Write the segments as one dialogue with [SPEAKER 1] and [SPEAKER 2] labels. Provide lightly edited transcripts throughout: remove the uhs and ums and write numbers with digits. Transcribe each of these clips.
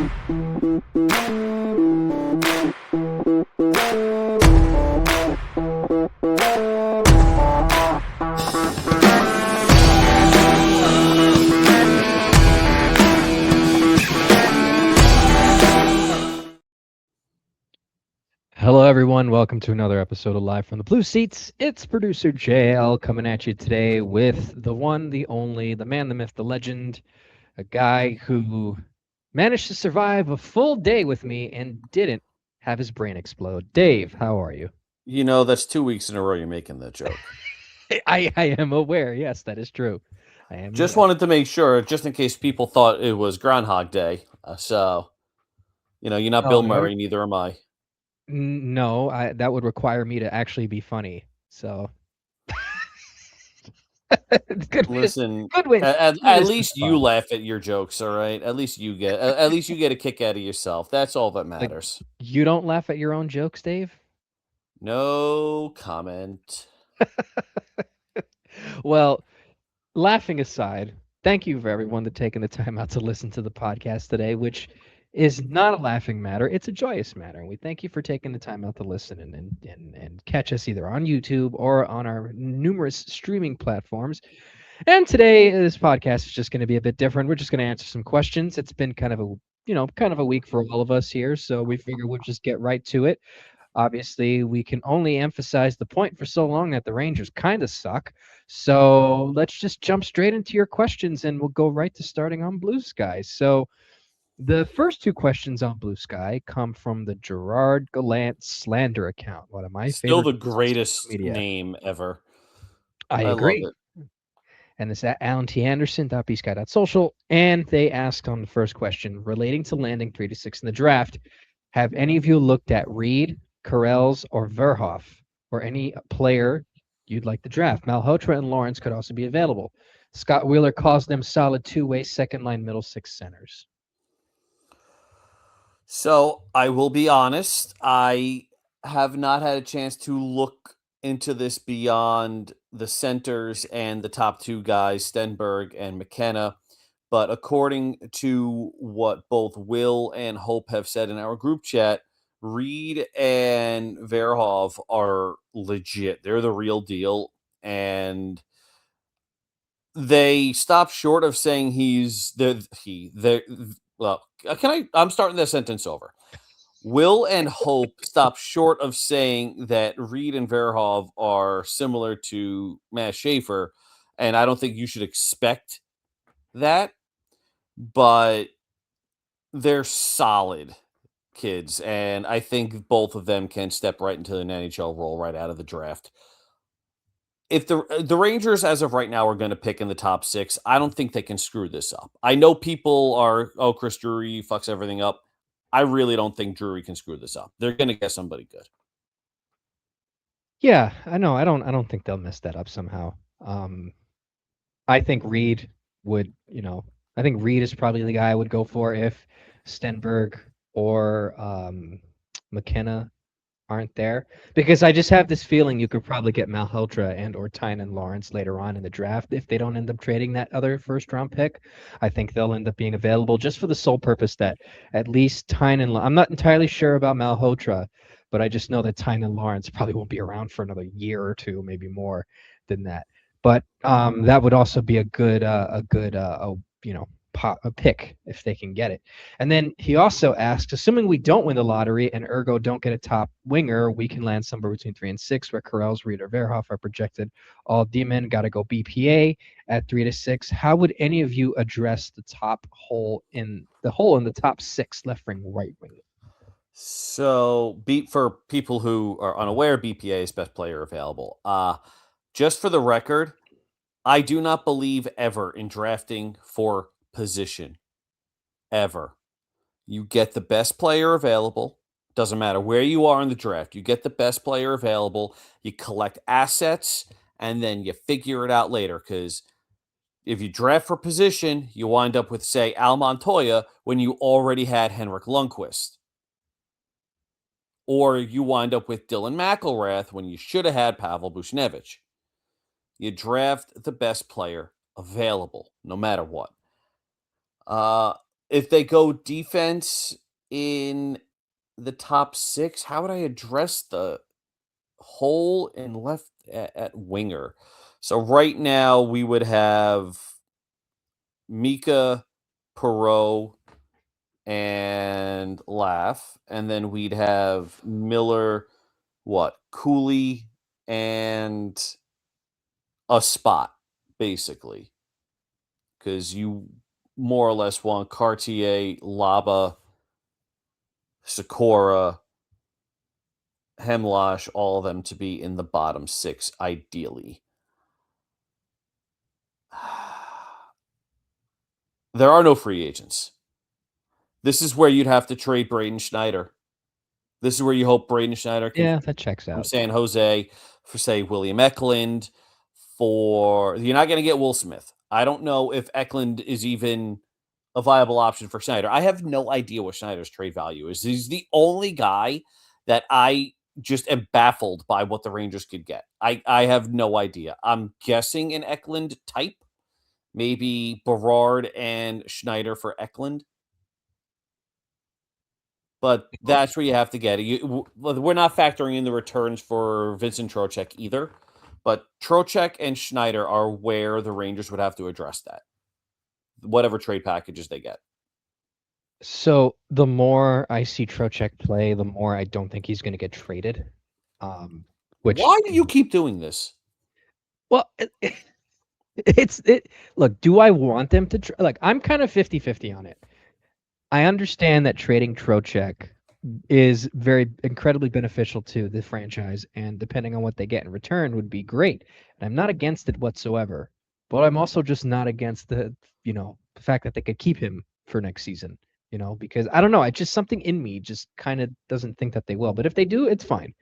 [SPEAKER 1] Hello, everyone. Welcome to another episode of Live from the Blue Seats. It's producer JL coming at you today with the one, the only, the man, the myth, the legend, a guy who managed to survive a full day with me and didn't have his brain explode. Dave, how are you?
[SPEAKER 2] You know, that's 2 weeks in a row you're making that joke.
[SPEAKER 1] I am aware. Yes, that is true. I am
[SPEAKER 2] Just
[SPEAKER 1] aware.
[SPEAKER 2] wanted to make sure, just in case people thought it was Groundhog Day. You're not
[SPEAKER 1] No,
[SPEAKER 2] Bill Murray, neither am I.
[SPEAKER 1] no, that would require me to actually be funny. So good way to,
[SPEAKER 2] Listen,
[SPEAKER 1] good way, good way
[SPEAKER 2] at
[SPEAKER 1] to start
[SPEAKER 2] least
[SPEAKER 1] the
[SPEAKER 2] you
[SPEAKER 1] pod.
[SPEAKER 2] laugh at your jokes, all right? At least you get a kick out of yourself. That's all that
[SPEAKER 1] Like,
[SPEAKER 2] matters.
[SPEAKER 1] you don't laugh at your own jokes, Dave?
[SPEAKER 2] No comment.
[SPEAKER 1] Well, laughing aside, thank you for everyone that taking the time out to listen to the podcast today, which is not a laughing matter. It's a joyous matter. And we thank you for taking the time out to listen and catch us either on YouTube or on our numerous streaming platforms. And today, this podcast is just going to be a bit different. We're just going to answer some questions. It's been kind of a week for all of us here. So we figure we'll just get right to it. Obviously, we can only emphasize the point for so long that the Rangers kind of suck. So let's just jump straight into your questions and we'll go right to starting on Blue Sky. So the first two questions on Blue Sky come from the Gerard Gallant slander account, one of my
[SPEAKER 2] Still
[SPEAKER 1] favorite
[SPEAKER 2] the
[SPEAKER 1] accounts on social
[SPEAKER 2] greatest
[SPEAKER 1] media.
[SPEAKER 2] name ever.
[SPEAKER 1] I
[SPEAKER 2] I love
[SPEAKER 1] agree.
[SPEAKER 2] it.
[SPEAKER 1] And it's at Alan T. Anderson.bsky.social. And they asked on the first question relating to landing 3 to 6 in the draft, have any of you looked at Reed, Corrales, or Verhoff, or any player you'd like to draft? Malhotra and Lawrence could also be available. Scott Wheeler calls them solid two-way second line middle six centers.
[SPEAKER 2] So I will be honest, I have not had a chance to look into this beyond the centers and the top two guys, Stenberg and McKenna. But according to what both Will and Hope have said in our group chat, Reed and Verhov are legit. They're the real deal. And they stop short of saying I'm starting that sentence over. Will and Hope stop short of saying that Reed and Verhov are similar to Matt Schaefer, and I don't think you should expect that, but they're solid kids, and I think both of them can step right into an NHL role right out of the draft. If the Rangers, as of right now, are going to pick in the top 6, I don't think they can screw this up. I know people are, Chris Drury fucks everything up. I really don't think Drury can screw this up. They're going to get somebody good.
[SPEAKER 1] Yeah, I know. I don't think they'll mess that up somehow. I think Reed would, I think Reed is probably the guy I would go for if Stenberg or McKenna aren't there, because I just have this feeling you could probably get Malhotra and or Tynan Lawrence later on in the draft if they don't end up trading that other first round pick. I think they'll end up being available just for the sole purpose that at least Tynan. I'm not entirely sure about Malhotra, but I just know that Tynan Lawrence probably won't be around for another year or two, maybe more than that. But that would also be a good a pick if they can get it. And then he also asked, assuming we don't win the lottery and ergo don't get a top winger, we can land somewhere between 3 and 6, where Corrales, Reed, or Verhoff are projected. All D-men got to go BPA at 3 to 6. How would any of you address the hole in the top 6 left wing, right wing?
[SPEAKER 2] So, for people who are unaware, BPA is best player available. Just for the record, I do not believe ever in drafting for position. Ever. You get the best player available. Doesn't matter where you are in the draft. You get the best player available. You collect assets, and then you figure it out later. Because if you draft for position, you wind up with, say, Al Montoya when you already had Henrik Lundqvist. Or you wind up with Dylan McIlrath when you should have had Pavel Buchnevich. You draft the best player available, no matter what. if they go defense in the top 6, how would I address the hole in left at winger? So right now we would have Mika, Perot, and Laugh, and then we'd have Miller, Cooley, and a spot, basically. Because you more or less want Cartier, Laba, Sakura, Hemlosh, all of them to be in the bottom 6, ideally. There are no free agents. This is where you'd have to trade Braden Schneider. This is where you hope Braden Schneider can
[SPEAKER 1] Yeah, that checks
[SPEAKER 2] from
[SPEAKER 1] out.
[SPEAKER 2] San Jose for, say, William Eklund. You're not going to get Will Smith. I don't know if Eklund is even a viable option for Schneider. I have no idea what Schneider's trade value is. He's the only guy that I just am baffled by what the Rangers could get. I have no idea. I'm guessing an Eklund type, maybe Berard and Schneider for Eklund. But that's where you have to get it. We're not factoring in the returns for Vincent Trocheck either. But Trocheck and Schneider are where the Rangers would have to address that. Whatever trade packages they get.
[SPEAKER 1] So the more I see Trocheck play, the more I don't think he's going to get traded.
[SPEAKER 2] Why do you keep doing this?
[SPEAKER 1] Well, look, do I want them to like I'm kind of 50-50 on it. I understand that trading Trocheck is very incredibly beneficial to the franchise, and depending on what they get in return would be great. And I'm not against it whatsoever. But I'm also just not against the fact that they could keep him for next season, because I don't know, it's just something in me just kind of doesn't think that they will. But if they do, it's fine.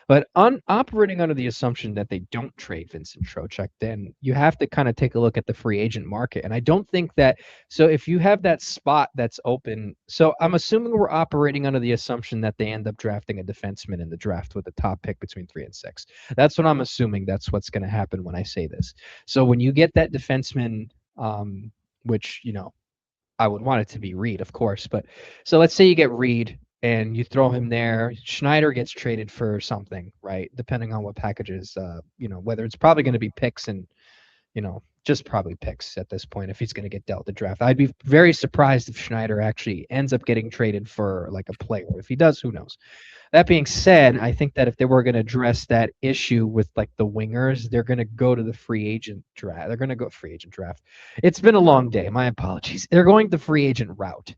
[SPEAKER 1] But operating under the assumption that they don't trade Vincent Trocheck, then you have to kind of take a look at the free agent market. And I don't think that so if you have that spot that's open, so I'm assuming we're operating under the assumption that they end up drafting a defenseman in the draft with a top pick between 3 and 6. That's what I'm assuming. That's what's going to happen when I say this. So when you get that defenseman, which I would want it to be Reed, of course, but so let's say you get Reed and you throw him there. Schneider gets traded for something, right? Depending on what packages, whether it's probably going to be picks and, just probably picks at this point if he's going to get dealt the draft. I'd be very surprised if Schneider actually ends up getting traded for like a player. If he does, who knows? That being said, I think that if they were going to address that issue with like the wingers, they're going to go to the free agent draft. They're going to go free agent draft. It's been a long day. My apologies. They're going the free agent route.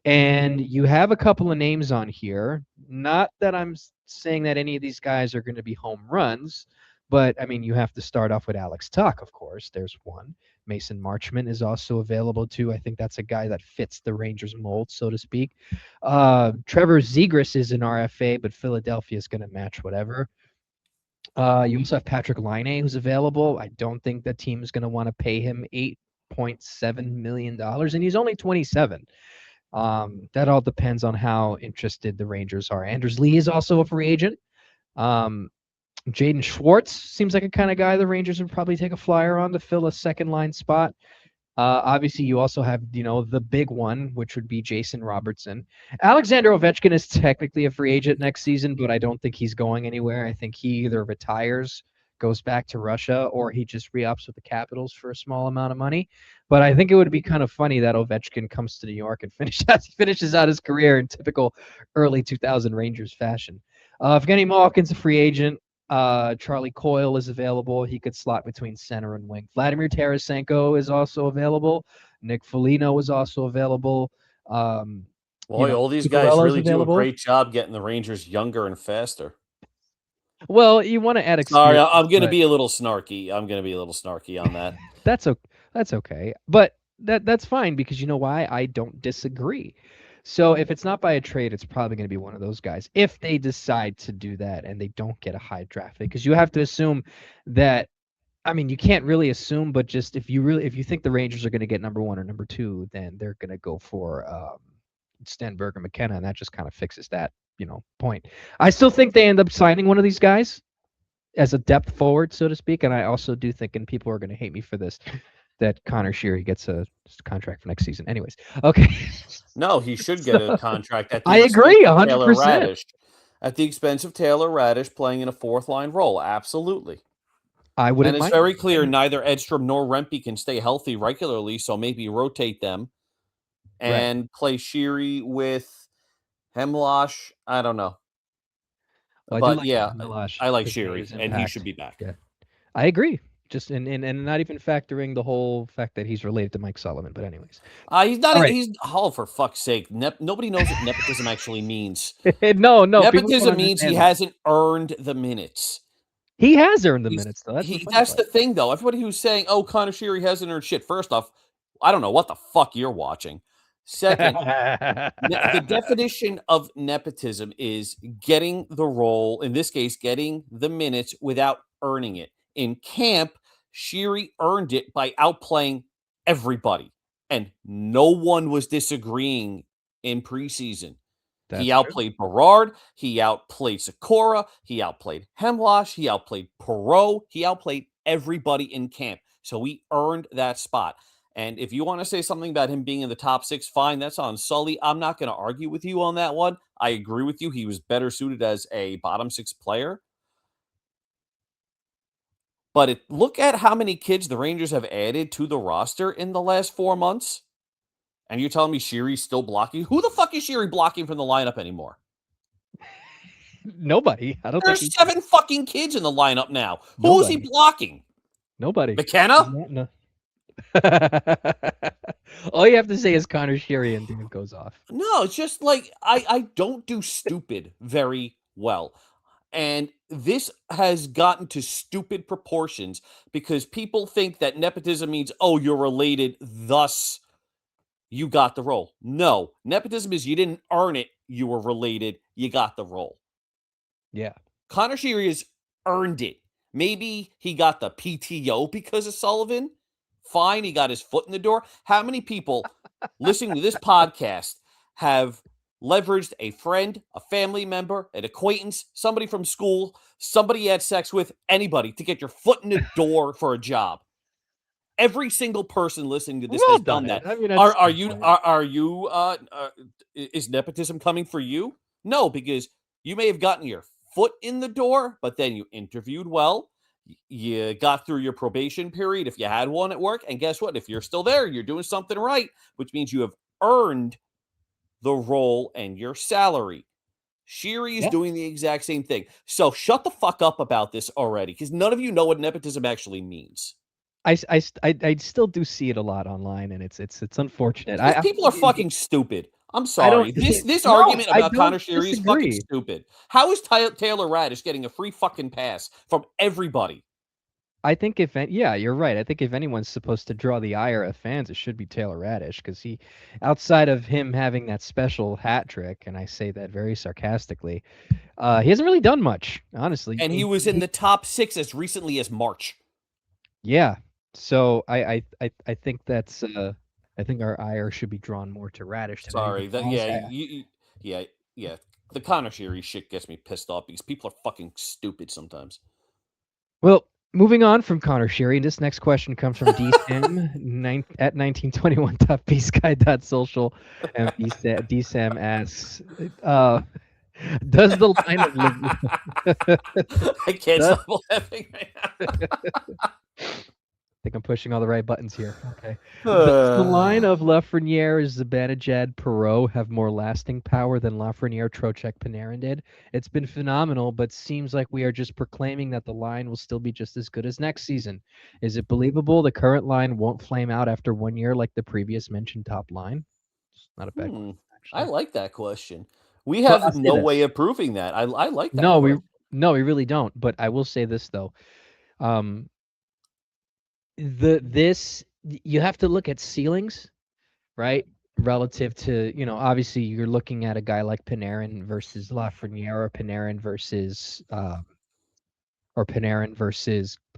[SPEAKER 1] And you have a couple of names on here. Not that I'm saying that any of these guys are going to be home runs, but I mean, you have to start off with Alex Tuch, of course. There's one. Mason Marchment is also available too. I think that's a guy that fits the Rangers mold, so to speak. Trevor Zegras is an RFA, but Philadelphia is going to match whatever. You also have Patrick Laine, who's available. I don't think the team is going to want to pay him $8.7 million, and he's only 27. That all depends on how interested the Rangers are. Anders Lee is also a free agent. Jaden Schwartz seems like a kind of guy the Rangers would probably take a flyer on to fill a second line spot. Obviously, you also have, the big one, which would be Jason Robertson. Alexander Ovechkin is technically a free agent next season, but I don't think he's going anywhere. I think he either retires, goes back to Russia, or he just re-ups with the Capitals for a small amount of money. But I think it would be kind of funny that Ovechkin comes to New York and finishes out his career in typical early 2000 Rangers fashion. Evgeny Malkin's a free agent. Charlie Coyle is available. He could slot between center and wing. Vladimir Tarasenko is also available. Nick Foligno is also available.
[SPEAKER 2] All these guys really do a great job getting the Rangers younger and faster.
[SPEAKER 1] Well, you want to add experience.
[SPEAKER 2] Sorry, I'm going to be a little snarky. I'm going to be a little snarky on that.
[SPEAKER 1] That's okay. But that's fine because you know why? I don't disagree. So if it's not by a trade, it's probably going to be one of those guys. If they decide to do that and they don't get a high draft pick, because you have to assume that, I mean, you can't really assume, but just if you think the Rangers are going to get number 1 or number 2, then they're going to go for Stenberg or McKenna, and that just kind of fixes that, point. I still think they end up signing one of these guys as a depth forward, so to speak, and I also do think, and people are going to hate me for this, that Connor Sheary gets a contract for next season. Anyways, okay.
[SPEAKER 2] No, he should get a contract at the
[SPEAKER 1] I
[SPEAKER 2] expense
[SPEAKER 1] agree,
[SPEAKER 2] of Taylor
[SPEAKER 1] 100%.
[SPEAKER 2] Radish. At the expense of Taylor Radish playing in a fourth line role. Absolutely.
[SPEAKER 1] I wouldn't
[SPEAKER 2] And it's
[SPEAKER 1] mind.
[SPEAKER 2] very clear neither Edstrom nor Rempe can stay healthy regularly, so maybe rotate them and play Sheary with Hemlosh. I don't know.
[SPEAKER 1] Well, I do
[SPEAKER 2] But
[SPEAKER 1] like
[SPEAKER 2] yeah,
[SPEAKER 1] Milosh
[SPEAKER 2] I like
[SPEAKER 1] because of
[SPEAKER 2] Sheary,
[SPEAKER 1] his
[SPEAKER 2] and he should
[SPEAKER 1] impact.
[SPEAKER 2] be back.
[SPEAKER 1] Yeah, I agree. Just and not even factoring the whole fact that he's related to Mike Sullivan. But anyways,
[SPEAKER 2] He's not.
[SPEAKER 1] All right.
[SPEAKER 2] He's for fuck's sake. Nobody knows what nepotism actually means.
[SPEAKER 1] no, people don't
[SPEAKER 2] Nepotism means he
[SPEAKER 1] understand that.
[SPEAKER 2] hasn't earned the minutes.
[SPEAKER 1] He has earned the minutes, though. That's the funny
[SPEAKER 2] That's
[SPEAKER 1] part.
[SPEAKER 2] the thing, though. Everybody who's saying, "Oh, Connor Sheary hasn't earned shit." First off, I don't know what the fuck you're watching. Second, the definition of nepotism is getting the role. In this case, getting the minutes without earning it. In camp, Sheary earned it by outplaying everybody, and no one was disagreeing in preseason.
[SPEAKER 1] That's
[SPEAKER 2] He outplayed Berard. He outplayed Sikora. He outplayed Hemlosh. He outplayed Perreault. He outplayed everybody in camp. So he earned that spot. And if you want to say something about him being in the top six, fine. That's on Sully. I'm not going to argue with you on that one. I agree with you. He was better suited as a bottom six player. But look at how many kids the Rangers have added to the roster in the last 4 months. And you're telling me Sheary's still blocking? Who the fuck is Sheary blocking from the lineup anymore?
[SPEAKER 1] Nobody. I don't
[SPEAKER 2] There's
[SPEAKER 1] think
[SPEAKER 2] 7 fucking kids in the lineup now. Who is
[SPEAKER 1] Nobody.
[SPEAKER 2] he blocking?
[SPEAKER 1] Nobody.
[SPEAKER 2] McKenna?
[SPEAKER 1] No. All you have to say is Connor Sheary and dude goes off.
[SPEAKER 2] No, it's just like I don't do stupid very well. And this has gotten to stupid proportions because people think that nepotism means, oh, you're related, thus you got the role. No, nepotism is you didn't earn it, you were related, you got the role.
[SPEAKER 1] Yeah.
[SPEAKER 2] Connor Sheary has earned it. Maybe he got the PTO because of Sullivan. Fine, he got his foot in the door. How many people listening to this podcast have leveraged a friend, a family member, an acquaintance, somebody from school, somebody you had sex with, anybody to get your foot in the door for a job? Every single person listening to this has done that.
[SPEAKER 1] I mean,
[SPEAKER 2] is nepotism coming for you? No, because you may have gotten your foot in the door, but then you interviewed well. You got through your probation period if you had one at work. And guess what? If you're still there, you're doing something right, which means you have earned the role and your salary. Sheary is doing the exact same thing. So shut the fuck up about this already, because none of you know what nepotism actually means.
[SPEAKER 1] I still do see it a lot online, and it's unfortunate.
[SPEAKER 2] People are fucking stupid. I'm sorry. This argument about Connor Sheary is fucking stupid. How is Taylor Radish getting a free fucking pass from everybody?
[SPEAKER 1] I think you're right. I think if anyone's supposed to draw the ire of fans, it should be Taylor Radish, because he, outside of him having that special hat trick, and I say that very sarcastically, he hasn't really done much, honestly.
[SPEAKER 2] And he was in the top 6 as recently as March.
[SPEAKER 1] Yeah. So I think that's I think our ire should be drawn more to Radish.
[SPEAKER 2] Sorry, the Connor Sheary shit gets me pissed off because people are fucking stupid sometimes.
[SPEAKER 1] Well, moving on from Connor Sheary, this next question comes from DSam at 1921.bsky.social, and DSam asks, does the line of
[SPEAKER 2] I can't stop laughing right now.
[SPEAKER 1] I think I'm pushing all the right buttons here. Okay. Does the line of Lafreniere, Zibanejad, Perreault have more lasting power than Lafreniere, Trocheck, Panarin did? It's been phenomenal, but seems like we are just proclaiming that the line will still be just as good as next season. Is it believable the current line won't flame out after 1 year like the previous mentioned top line? It's not a bad question, actually.
[SPEAKER 2] I like that question. We have no way of proving that. I like that.
[SPEAKER 1] No, we really don't. But I will say this though. You have to look at ceilings, right? Relative to, obviously you're looking at a guy like Panarin versus Lafreniere, or Panarin versus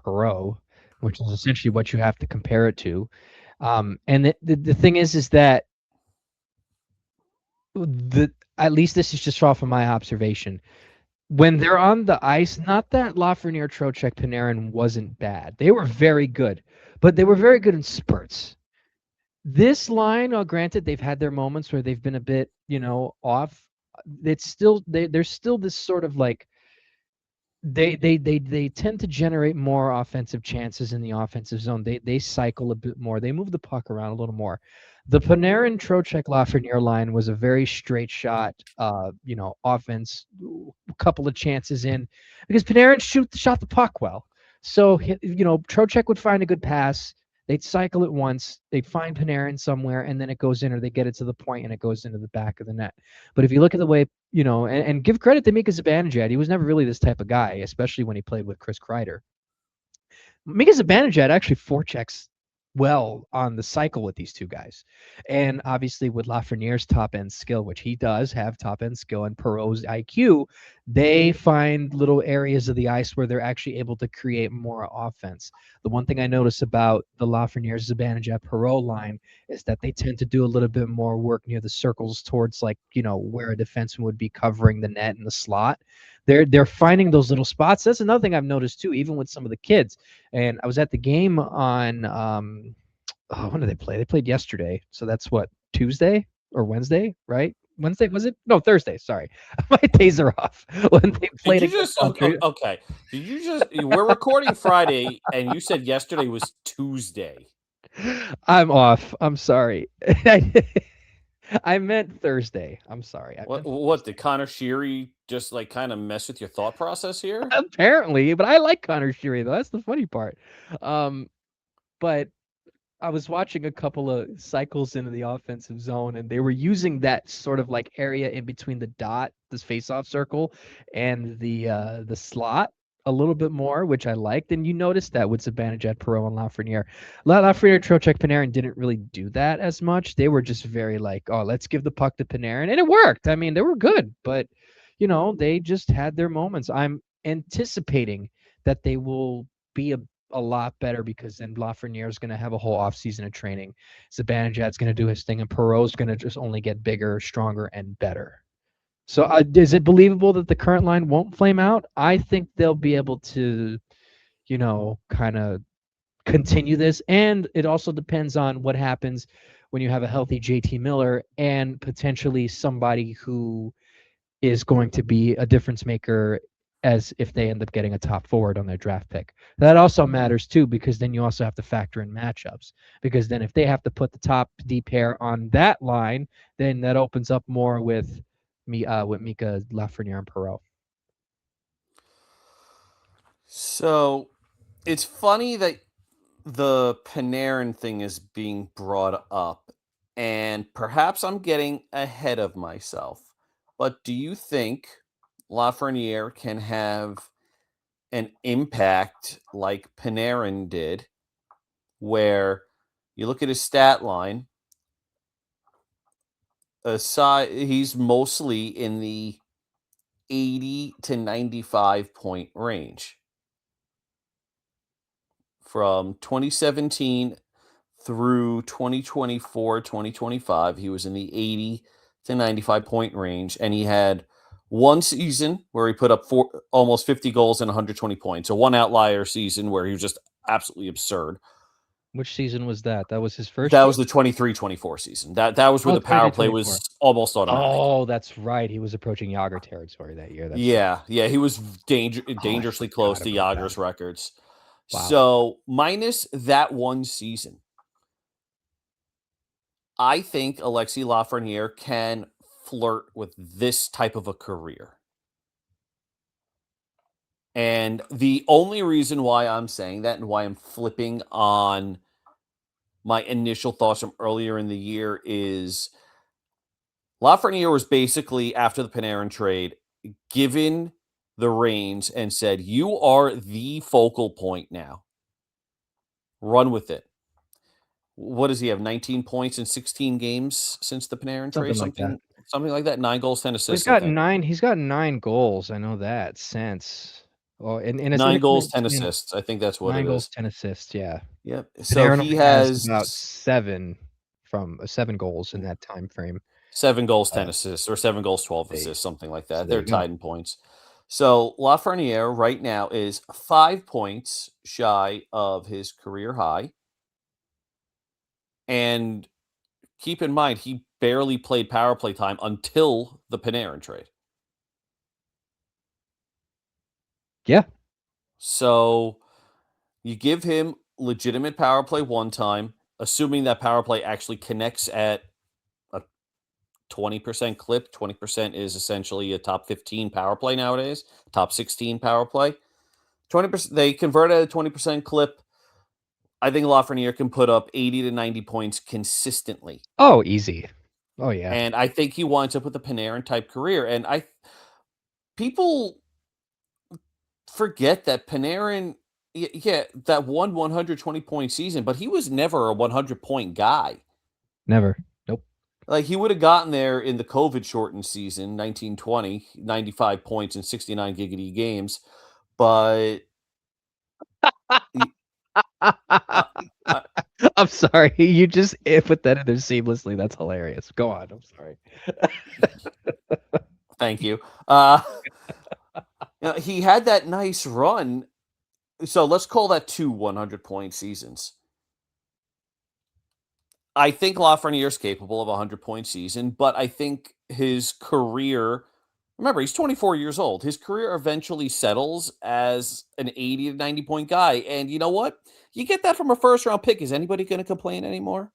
[SPEAKER 1] Perreault, which is essentially what you have to compare it to. And the thing is that at least this is just off of my observation. When they're on the ice, not that Lafreniere, Trocheck, Panarin wasn't bad. They were very good. but they were very good in spurts. This line, granted, they've had their moments where they've been a bit, off. It's still there's still this sort of like they tend to generate more offensive chances in the offensive zone. They cycle a bit more. They move the puck around a little more. The Panarin Trocheck Lafreniere line was a very straight shot, offense. A couple of chances in because Panarin shot the puck well. So Trocheck would find a good pass. They'd cycle it once. They'd find Panarin somewhere, and then it goes in, or they get it to the point, and it goes into the back of the net. But if you look at the way, and give credit to Mika Zibanejad, he was never really this type of guy, especially when he played with Chris Kreider. Mika Zibanejad actually forechecks well on the cycle with these two guys. And obviously with Lafreniere's top-end skill, which he does have top-end skill, and Perreault's IQ, they find little areas of the ice where they're actually able to create more offense. The one thing I notice about the Lafreniere, Zibanejad, Perreault line is that they tend to do a little bit more work near the circles towards where a defenseman would be covering the net in the slot. They're finding those little spots. That's another thing I've noticed too, even with some of the kids. And I was at the game on when did they play? They played yesterday. So that's what, Tuesday or Wednesday, right? Wednesday, was it? No, Thursday. Sorry. My days are off. When they played
[SPEAKER 2] okay. We're recording Friday and you said yesterday was Tuesday.
[SPEAKER 1] I'm off. I'm sorry. I meant Thursday. I'm sorry.
[SPEAKER 2] What did Connor Sheary just kind of mess with your thought process here?
[SPEAKER 1] Apparently, but I like Connor Sheary though. That's the funny part. But I was watching a couple of cycles into the offensive zone, and they were using that sort of like area in between the dot, this face-off circle, and the slot a little bit more, which I liked. And you noticed that with Zibanejad, Perreault, and Lafreniere. Lafreniere, Trocheck, Panarin didn't really do that as much. They were just very like, oh, let's give the puck to Panarin, and it worked. I mean, they were good, but they just had their moments. I'm anticipating that they will be a lot better because then Lafreniere is going to have a whole offseason of training. Zibanejad's going to do his thing, and Perreault's going to just only get bigger, stronger, and better. So is it believable that the current line won't flame out? I think they'll be able to, kind of continue this. And it also depends on what happens when you have a healthy JT Miller and potentially somebody who is going to be a difference maker as if they end up getting a top forward on their draft pick. That also matters too, because then you also have to factor in matchups. Because then if they have to put the top D pair on that line, then that opens up more with Mika, Lafreniere, and Perreault.
[SPEAKER 2] So it's funny that the Panarin thing is being brought up, and perhaps I'm getting ahead of myself. But do you think Lafreniere can have an impact like Panarin did, where you look at his stat line, he's mostly in the 80 to 95 point range. From 2017 through 2024, 2025, he was in the 80 to 95 point range, and he had one season where he put up almost 50 goals and 120 points. So one outlier season where he was just absolutely absurd.
[SPEAKER 1] Which season was that? That was his first.
[SPEAKER 2] That was the 23-24 season. That was where the power play was almost automatic.
[SPEAKER 1] Oh, that's right. He was approaching Jagr territory that year.
[SPEAKER 2] Yeah, he was dangerously close to Jagr's records. Wow. So minus that one season, I think Alexis Lafreniere can flirt with this type of a career. And the only reason why I'm saying that and why I'm flipping on my initial thoughts from earlier in the year is Lafreniere was basically, after the Panarin trade, given the reins and said, you are the focal point now. Run with it. What does he have? 19 points in 16 games since the Panarin trade? Something like that. 9 goals, 10 assists.
[SPEAKER 1] He's got 9 goals. I know that since. Oh, and
[SPEAKER 2] 9 goals, 10 assists. I think that's what it is.
[SPEAKER 1] 9 goals, 10 assists. Yeah.
[SPEAKER 2] Yep. So he has
[SPEAKER 1] about 7 goals in that time frame.
[SPEAKER 2] 7 goals, 10 assists, or 7 goals, 12 assists, something like that. They're tied in points. So Lafreniere right now is 5 points shy of his career high. And keep in mind, he barely played power play time until the Panarin trade.
[SPEAKER 1] Yeah.
[SPEAKER 2] So you give him legitimate power play one time, assuming that power play actually connects at a 20% clip. 20% is essentially a top 15 power play nowadays, top 16 power play. 20%, they convert at a 20% clip. I think Lafreniere can put up 80 to 90 points consistently.
[SPEAKER 1] Oh, easy. Oh yeah.
[SPEAKER 2] And I think he winds up with a Panarin type career. And people forget that Panarin, yeah, that 120 point season, but he was never a 100-point guy.
[SPEAKER 1] Never. Nope.
[SPEAKER 2] Like, he would have gotten there in the COVID shortened season, 1920, 95 points in 69 giggity games. But uh, uh,
[SPEAKER 1] I'm sorry. You just put that in there seamlessly. That's hilarious. Go on. I'm sorry.
[SPEAKER 2] thank you. Uh, he had that nice run. So let's call that 2 100-point seasons. I think Lafreniere is capable of a 100-point season, but I think his career, remember, he's 24 years old. His career eventually settles as an 80 to 90-point guy. And you know what? You get that from a first round pick. Is anybody going to complain anymore?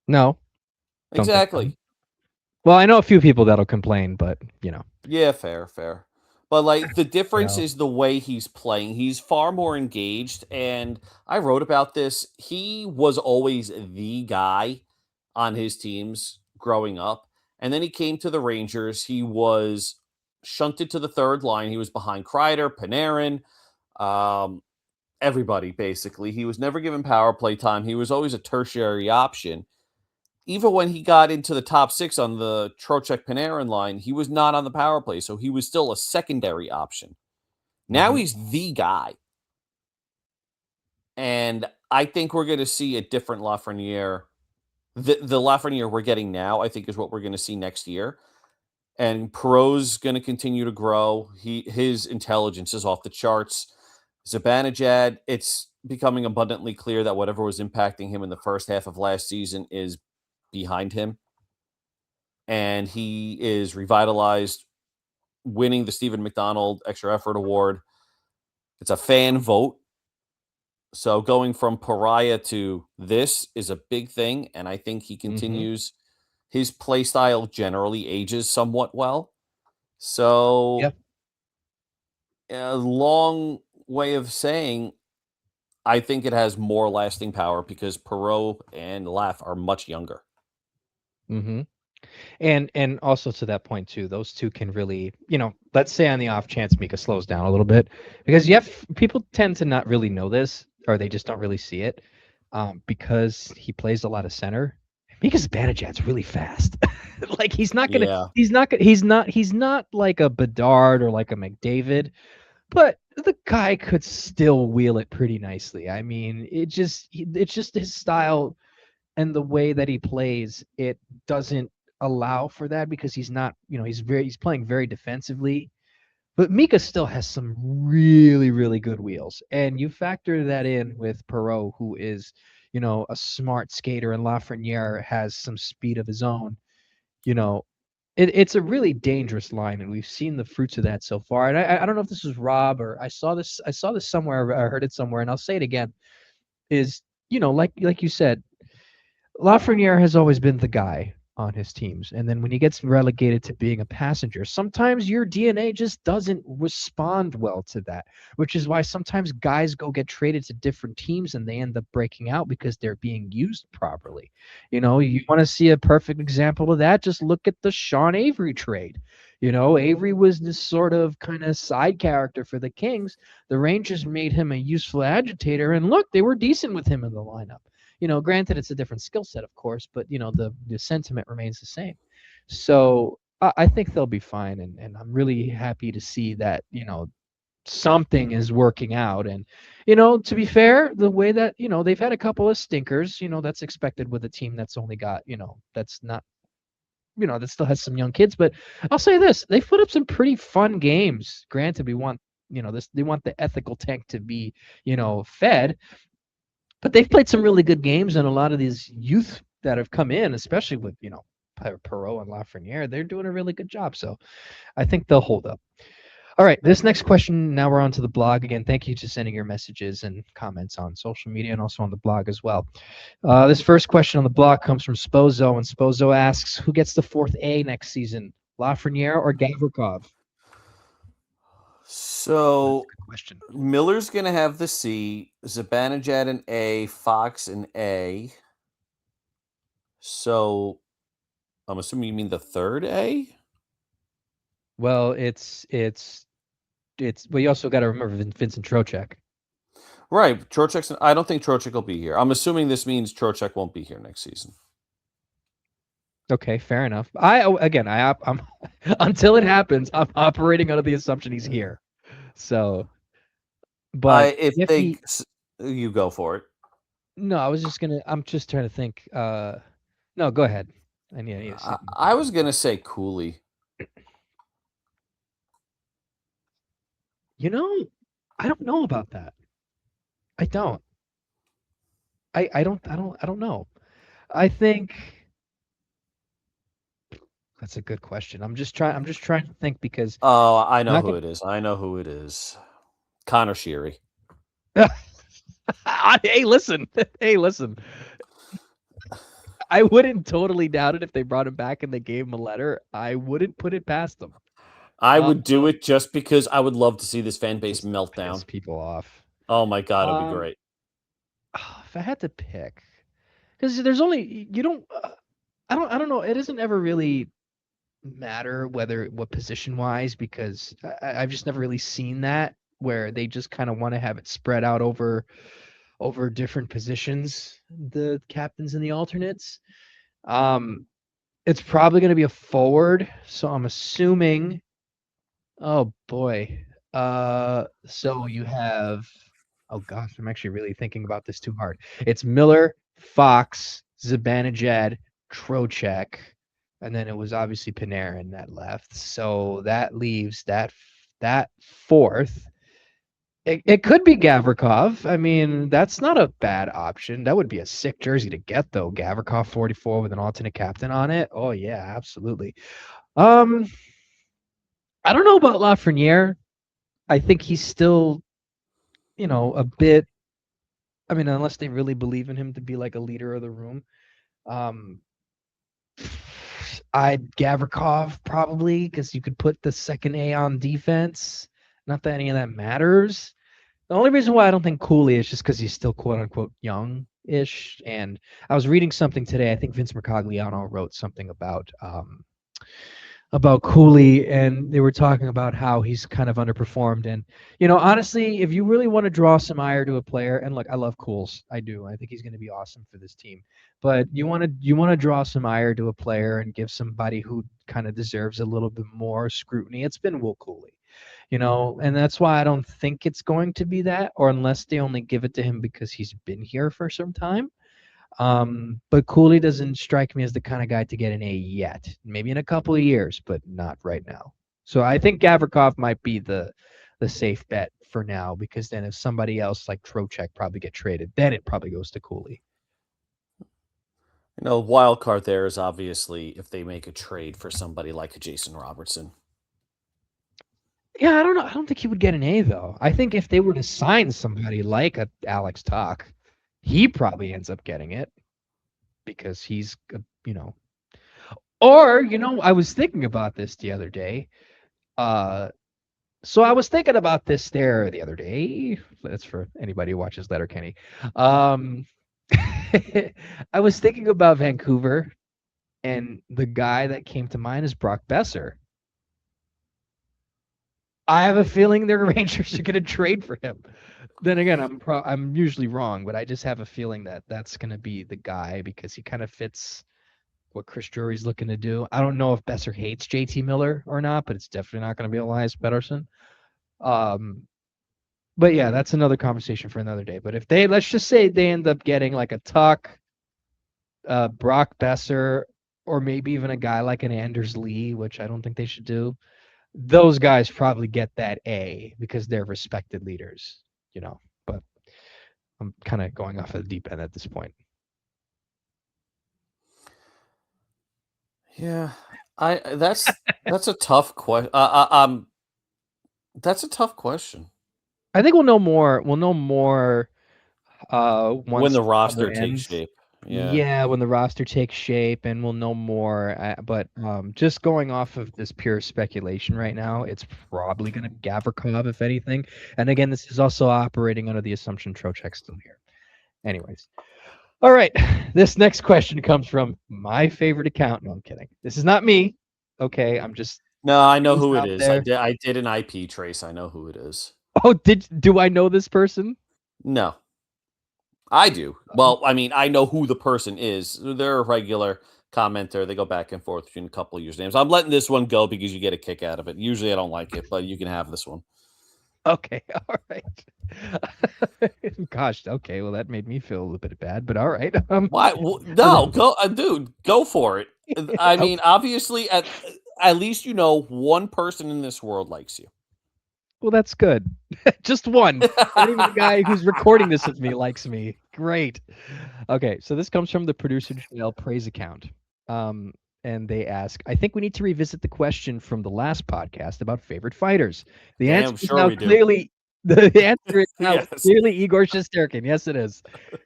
[SPEAKER 1] No, don't complain.
[SPEAKER 2] Exactly.
[SPEAKER 1] Well, I know a few people that'll complain, but
[SPEAKER 2] Yeah, fair, fair. But like, the difference
[SPEAKER 1] know.
[SPEAKER 2] is the way he's playing. He's far more engaged. And I wrote about this. He was always the guy on his teams growing up. And then he came to the Rangers. He was shunted to the third line. He was behind Kreider, Panarin, um, everybody, basically. He was never given power play time. He was always a tertiary option. Even when he got into the top six on the Trocheck Panarin line, he was not on the power play. So he was still a secondary option. Now
[SPEAKER 1] Mhm.
[SPEAKER 2] he's the guy. And I think we're going to see a different Lafreniere. The Lafreniere we're getting now, I think, is what we're going to see next year. And Perot's going to continue to grow. His intelligence is off the charts. Zibanejad, it's becoming abundantly clear that whatever was impacting him in the first half of last season is behind him. And he is revitalized, winning the Stephen McDonald Extra Effort Award. It's a fan vote. So going from pariah to this is a big thing. And I think he
[SPEAKER 1] Mhm.
[SPEAKER 2] continues. His play style generally ages somewhat well. So,
[SPEAKER 1] Yep.
[SPEAKER 2] a long way of saying, I think it has more lasting power because Perot and Laugh are much younger.
[SPEAKER 1] Mhm. And also to that point too, those two can really, let's say on the off chance Mika slows down a little bit, because people tend to not really know this, or they just don't really see it, because he plays a lot of center. Mika's Zibanejad's really fast. Like
[SPEAKER 2] Yeah.
[SPEAKER 1] he's not like a Bedard or like a McDavid, but the guy could still wheel it pretty nicely. I mean, it's just his style and the way that he plays, it doesn't allow for that because he's not, he's playing very defensively. But Mika still has some really, really good wheels. And you factor that in with Perot, who is, a smart skater, and Lafreniere has some speed of his own, you know, it's a really dangerous line, and we've seen the fruits of that so far. And I don't know if this was Rob or I saw this somewhere, I heard it somewhere, and I'll say it again, is, like you said, Lafreniere has always been the guy on his teams. And then when he gets relegated to being a passenger, sometimes your DNA just doesn't respond well to that, which is why sometimes guys go get traded to different teams and they end up breaking out because they're being used properly. You want to see a perfect example of that? Just look at the Sean Avery trade. Avery was this sort of kind of side character for the Kings. The Rangers made him a useful agitator, and look, they were decent with him in the lineup. Granted it's a different skill set, of course, but the sentiment remains the same. So I think they'll be fine, and I'm really happy to see that something is working out. And to be fair, the way that they've had a couple of stinkers, that's expected with a team that's only got that's not that still has some young kids. But I'll say this: they've put up some pretty fun games. Granted, we want this, they want the ethical tank to be fed, But they've played some really good games, and a lot of these youth that have come in, especially with Perot and Lafreniere, they're doing a really good job. So I think they'll hold up. All right, this next question. Now we're on to the blog again. Thank you to sending your messages and comments on social media and also on the blog as well. This first question on the blog comes from Spozo, and Spozo asks, "Who gets the fourth A next season, Lafreniere or Gavrikov?"
[SPEAKER 2] So
[SPEAKER 1] Good question.
[SPEAKER 2] Miller's going to have the C, Zibanejad an A, Fox an A. So I'm assuming you mean the third A?
[SPEAKER 1] Well, it's well. You also got to remember Vincent Trocheck.
[SPEAKER 2] Right. Trocheck's. I don't think Trocheck will be here. I'm assuming this means Trocheck won't be here next season.
[SPEAKER 1] Okay, fair enough. I'm until it happens, I'm operating under the assumption he's here. So, but
[SPEAKER 2] You go for it.
[SPEAKER 1] No, I'm just trying to think. No, go ahead. I need to see.
[SPEAKER 2] I was gonna say Cooley.
[SPEAKER 1] I don't know about that. I don't. I don't know. I think that's a good question. I'm just trying to think because
[SPEAKER 2] Oh, I know who it is. Connor Sheary.
[SPEAKER 1] Hey, listen. Hey, listen. I wouldn't totally doubt it if they brought him back and they gave him a letter. I wouldn't put it past them.
[SPEAKER 2] I would do it just because I would love to see this fan base meltdown.
[SPEAKER 1] Piss people off.
[SPEAKER 2] Oh my god, it'd be great.
[SPEAKER 1] If I had to pick, because there's only I don't know. It doesn't ever really matter what position wise, because I've just never really seen that where they just kind of want to have it spread out over different positions, the captains and the alternates. It's probably going to be a forward, so I'm assuming. Oh boy. So you have. Oh gosh, I'm actually really thinking about this too hard. It's Miller, Fox, Zibanejad, Trocheck, and then it was obviously Panarin that left. So that leaves that fourth. It could be Gavrikov. I mean, that's not a bad option. That would be a sick jersey to get, though. Gavrikov 44 with an alternate captain on it. Oh yeah, absolutely. I don't know about Lafreniere. I think he's still, a bit. I mean, unless they really believe in him to be like a leader of the room. I'd Gavrikov probably, because you could put the second A on defense. Not that any of that matters. The only reason why I don't think Cooley is just because he's still quote unquote young-ish. And I was reading something today. I think Vince Mercogliano wrote something about Cooley, and they were talking about how he's kind of underperformed. And honestly, if you really want to draw some ire to a player, and look, I love Cools, I do. I think he's going to be awesome for this team. But you want to draw some ire to a player and give somebody who kind of deserves a little bit more scrutiny. It's been Will Cooley. And that's why I don't think it's going to be that, or unless they only give it to him because he's been here for some time. But Cooley doesn't strike me as the kind of guy to get an A yet. Maybe in a couple of years, but not right now. So I think Gavrikov might be the safe bet for now, because then if somebody else like Trocheck probably get traded, then it probably goes to Cooley.
[SPEAKER 2] Wild card there is obviously if they make a trade for somebody like a Jason Robertson.
[SPEAKER 1] Yeah, I don't know. I don't think he would get an A, though. I think if they were to sign somebody like a Alex Tuch, he probably ends up getting it because he's, Or, I was thinking about this the other day. So I was thinking about this there the other day. That's for anybody who watches Letterkenny. I was thinking about Vancouver, and the guy that came to mind is Brock Besser. I have a feeling the Rangers are going to trade for him. Then again, I'm usually wrong, but I just have a feeling that that's going to be the guy because he kind of fits what Chris Drury's looking to do. I don't know if Besser hates JT Miller or not, but it's definitely not going to be Elias Pettersson. But yeah, that's another conversation for another day. But if let's just say they end up getting like a Tuch, Brock Besser, or maybe even a guy like an Anders Lee, which I don't think they should do, those guys probably get that A because they're respected leaders, But I'm kind of going off of the deep end at this point.
[SPEAKER 2] Yeah, that's a tough question. That's a tough question.
[SPEAKER 1] I think we'll know more. We'll know more
[SPEAKER 2] When
[SPEAKER 1] once
[SPEAKER 2] the
[SPEAKER 1] the summer
[SPEAKER 2] roster takes
[SPEAKER 1] ends.
[SPEAKER 2] shape. Yeah.
[SPEAKER 1] Yeah, when the roster takes shape, and we'll know more. But just going off of this pure speculation right now, it's probably going to be Gavrikov, if anything. And again, this is also operating under the assumption Trocheck's still here. Anyways, all right. This next question comes from my favorite account. No, I'm kidding. This is not me. Okay, I'm just
[SPEAKER 2] No, I know
[SPEAKER 1] this
[SPEAKER 2] who it
[SPEAKER 1] out
[SPEAKER 2] is.
[SPEAKER 1] there.
[SPEAKER 2] I did an IP trace. I know who it is.
[SPEAKER 1] Oh, do I know this person?
[SPEAKER 2] No, I do. Well, I mean, I know who the person is. They're a regular commenter. They go back and forth between a couple of users' names. I'm letting this one go because you get a kick out of it. Usually I don't like it, but you can have this one.
[SPEAKER 1] Okay, all right. Gosh, okay. Well, that made me feel a little bit bad, but all right.
[SPEAKER 2] Why? No, go, dude, go for it. I
[SPEAKER 1] Okay.
[SPEAKER 2] mean, obviously, at least you know one person in this world likes you.
[SPEAKER 1] Well, that's good. Just one. Not even the guy who's recording this with me likes me. Great. Okay, so this comes from the producer Janelle Praise account. And they ask, I think we need to revisit the question from the last podcast about favorite fighters. The answer
[SPEAKER 2] Damn
[SPEAKER 1] is
[SPEAKER 2] sure
[SPEAKER 1] now
[SPEAKER 2] we do.
[SPEAKER 1] clearly the answer is now
[SPEAKER 2] Yes.
[SPEAKER 1] clearly Igor Shesterkin. Yes, it is.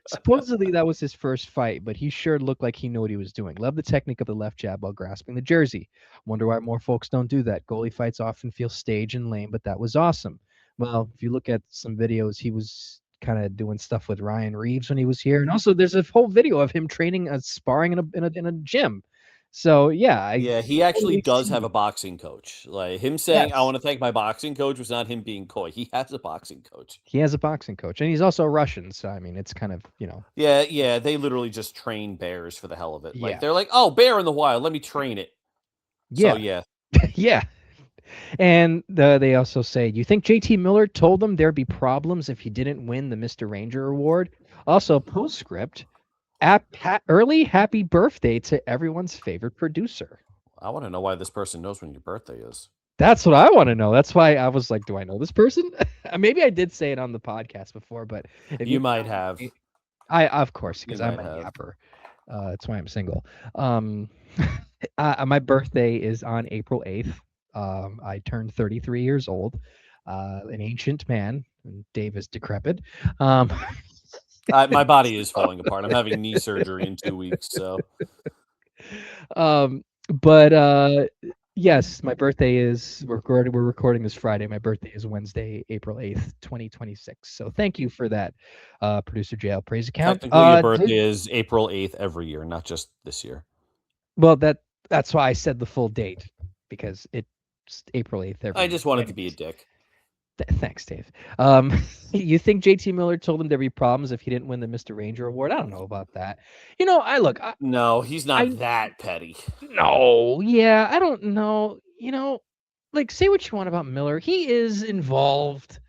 [SPEAKER 1] Supposedly that was his first fight, but he sure looked like he knew what he was doing. Love the technique of the left jab while grasping the jersey. Wonder why more folks don't do that. Goalie fights often feel staged and lame, but that was awesome. Well, if you look at some videos, he was kind of doing stuff with Ryan Reeves when he was here, and also there's a whole video of him training sparring in a gym. So yeah, I
[SPEAKER 2] Yeah, he actually
[SPEAKER 1] totally
[SPEAKER 2] does have
[SPEAKER 1] see.
[SPEAKER 2] a boxing coach. Like him saying, "I
[SPEAKER 1] Yes,
[SPEAKER 2] want to thank my boxing coach," was not him being coy. He has a boxing coach.
[SPEAKER 1] he has a boxing coach, and he's also Russian. So I mean, it's kind of
[SPEAKER 2] Yeah, yeah. They literally just train bears for the hell of it. Like
[SPEAKER 1] yeah,
[SPEAKER 2] they're like, "Oh, bear in the wild. Let me train it." So
[SPEAKER 1] yeah,
[SPEAKER 2] yeah,
[SPEAKER 1] yeah. And they also say, you think JT Miller told them there'd be problems if he didn't win the Mr. Ranger award? Also, postscript, early happy birthday to everyone's favorite producer.
[SPEAKER 2] I want to know why this person knows when your birthday is.
[SPEAKER 1] That's what I want to know. That's why I was like, do I know this person? Maybe I did say it on the podcast before, but if
[SPEAKER 2] You
[SPEAKER 1] you
[SPEAKER 2] might
[SPEAKER 1] tell
[SPEAKER 2] have.
[SPEAKER 1] me, I of course,
[SPEAKER 2] You
[SPEAKER 1] because I'm
[SPEAKER 2] might
[SPEAKER 1] a
[SPEAKER 2] have.
[SPEAKER 1] yapper. That's why I'm single. Um, my birthday is on April 8th. I turned 33 years old, an ancient man. And Dave is decrepit. Um,
[SPEAKER 2] My body is falling apart. I'm having knee surgery in 2 weeks. So
[SPEAKER 1] um, but yes, my birthday is we're recording this Friday. My birthday is Wednesday, April 8th, 2026. So thank you for that, producer JL Praise account.
[SPEAKER 2] technically, your birthday
[SPEAKER 1] Dave,
[SPEAKER 2] is April 8th every year, not just this year.
[SPEAKER 1] well that's why I said the full date because it's April 8th every
[SPEAKER 2] I
[SPEAKER 1] year.
[SPEAKER 2] just wanted to be a
[SPEAKER 1] Anyways,
[SPEAKER 2] dick.
[SPEAKER 1] thanks, Dave. Um, you think JT Miller told him there'd be problems if he didn't win the Mr. Ranger award? I don't know about that. I look,
[SPEAKER 2] No, he's not
[SPEAKER 1] I
[SPEAKER 2] that petty.
[SPEAKER 1] no, yeah, I don't know. Like say what you want about Miller. He is involved.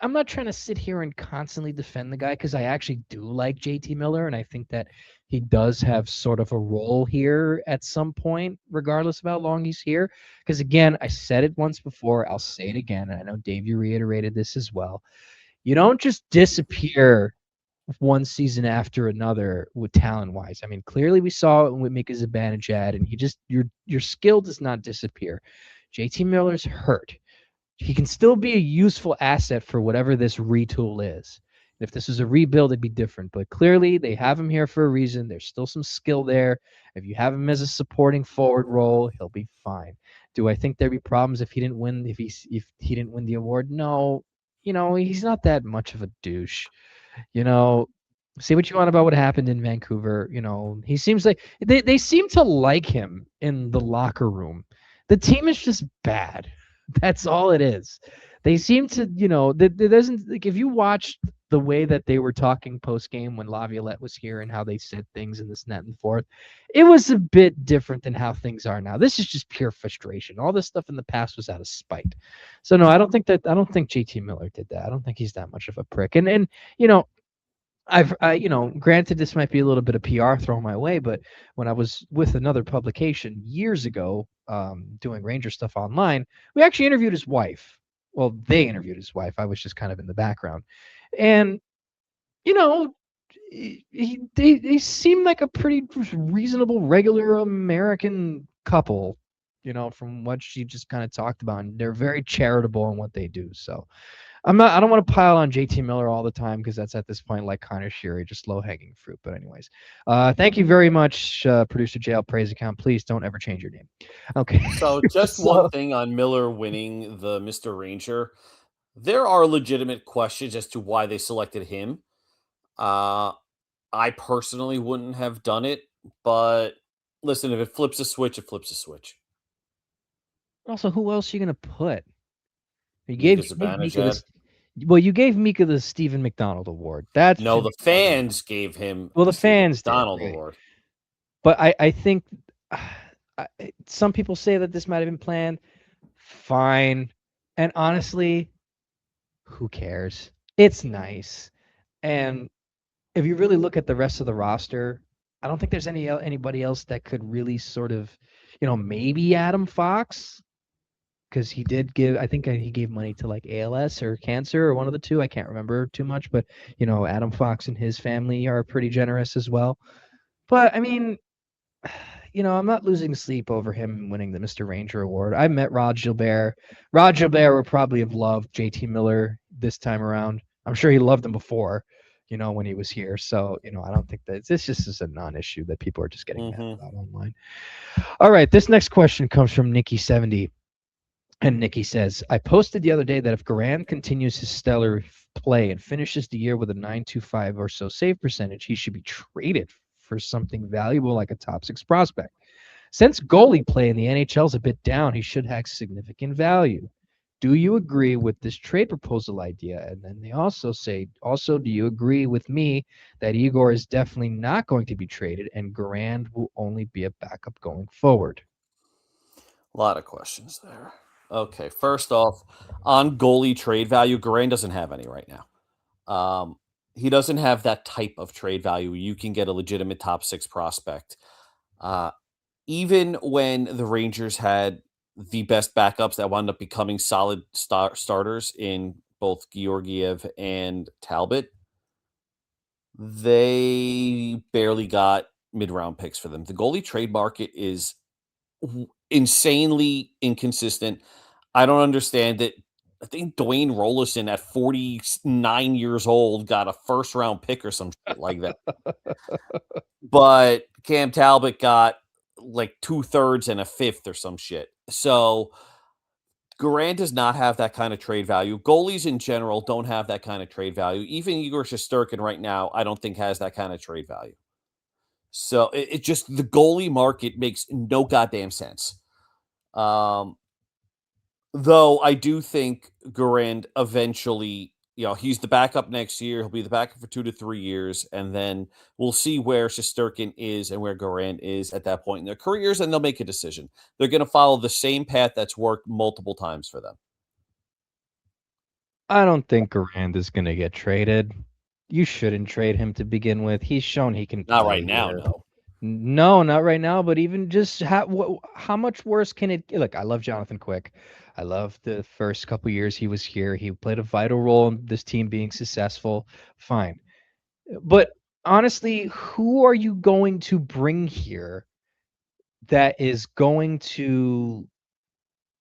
[SPEAKER 1] I'm not trying to sit here and constantly defend the guy because I actually do like JT Miller and I think that he does have sort of a role here at some point, regardless of how long he's here. Because again, I said it once before, I'll say it again, and I know Dave, you reiterated this as well. You don't just disappear one season after another with talent wise. I mean, clearly we saw it with Mika Zibanejad, and your skill does not disappear. JT Miller's hurt. He can still be a useful asset for whatever this retool is. If this is a rebuild, it'd be different. But clearly, they have him here for a reason. There's still some skill there. If you have him as a supporting forward role, he'll be fine. Do I think there'd be problems if he didn't win? If he didn't win the award? No. He's not that much of a douche. You know, say what you want about what happened in Vancouver. He seems like they seem to like him in the locker room. The team is just bad. That's all it is. They seem to, there doesn't like if you watch the way that they were talking post game when Laviolette was here and how they said things in this net and forth, it was a bit different than how things are now. This is just pure frustration. All this stuff in the past was out of spite. So no, I don't think JT Miller did that. I don't think he's that much of a prick. And you know, granted, this might be a little bit of PR thrown my way, but when I was with another publication years ago, doing Ranger stuff online, we actually interviewed his wife. Well, they interviewed his wife. I was just kind of in the background. And you know, they seem like a pretty reasonable, regular American couple. From what she just kind of talked about, and they're very charitable in what they do. So I don't want to pile on JT Miller all the time because that's at this point like Connor Sheary, just low hanging fruit. But anyways, thank you very much, producer JL Praise Account. Please don't ever change your name. Okay.
[SPEAKER 2] So, just one
[SPEAKER 1] So
[SPEAKER 2] thing on Miller winning the Mr. Ranger. There are legitimate questions as to why they selected him. Uh, I personally wouldn't have done it, but listen, if it flips a switch, it flips a switch.
[SPEAKER 1] also, who else are you gonna put?
[SPEAKER 2] Mika
[SPEAKER 1] You gave Mika
[SPEAKER 2] Zibanejad.
[SPEAKER 1] this. Well, you gave Mika the Stephen McDonald Award. That
[SPEAKER 2] No,
[SPEAKER 1] should
[SPEAKER 2] the
[SPEAKER 1] be argued.
[SPEAKER 2] fans gave him
[SPEAKER 1] Well,
[SPEAKER 2] the
[SPEAKER 1] the
[SPEAKER 2] Stephen
[SPEAKER 1] fans did,
[SPEAKER 2] McDonald
[SPEAKER 1] right?
[SPEAKER 2] Award.
[SPEAKER 1] But I think some people say that this might have been planned. Fine, and honestly, who cares? It's nice, and if you really look at the rest of the roster, I don't think there's anybody else that could really sort of, maybe Adam Fox, because he did give. I think he gave money to like ALS or cancer or one of the two. I can't remember too much, but Adam Fox and his family are pretty generous as well. But I mean, I'm not losing sleep over him winning the Mr. Ranger award. I met Rod Gilbert. Rod Gilbert would probably have loved JT Miller this time around. I'm sure he loved him before, when he was here. So, I don't think that this just is a non-issue that people are just getting mad
[SPEAKER 2] Hmm.
[SPEAKER 1] about online. All right, this next question comes from Nikki70. And Nikki says, I posted the other day that if Garand continues his stellar play and finishes the year with a 925 or so save percentage, he should be traded for something valuable like a top six prospect. Since goalie play in the NHL is a bit down, he should have significant value. Do you agree with this trade proposal idea? And then they also say, do you agree with me that Igor is definitely not going to be traded and Garand will only be a backup going forward?
[SPEAKER 2] A lot of questions there. Okay, first off, on goalie trade value, Garan doesn't have any right now. He doesn't have that type of trade value. You can get a legitimate top six prospect. Uh, Even when the Rangers had the best backups that wound up becoming solid starters in both Georgiev and Talbot, they barely got mid round picks for them. The goalie trade market is insanely inconsistent. I don't understand it. I think Dwayne Rollison at 49 years old got a first round pick or some shit like that. But Cam Talbot got like 2/3 and a fifth or some shit. So Garand does not have that kind of trade value. Goalies in general don't have that kind of trade value. Even Igor Shesterkin right now, I don't think has that kind of trade value. So it just the goalie market makes no goddamn sense. Um, Though I do think Garand eventually, he's the backup next year. He'll be the backup for 2 to 3 years, and then we'll see where Shesterkin is and where Garand is at that point in their careers, and they'll make a decision. They're going to follow the same path that's worked multiple times for them.
[SPEAKER 1] I don't think Garand is going to get traded. You shouldn't trade him to begin with. He's shown he can
[SPEAKER 2] Not
[SPEAKER 1] play
[SPEAKER 2] right now,
[SPEAKER 1] here.
[SPEAKER 2] no.
[SPEAKER 1] No, not right now. But even just how much worse can it? Look, I love Jonathan Quick. I love the first couple years he was here. He played a vital role in this team being successful. Fine, but honestly, who are you going to bring here that is going to?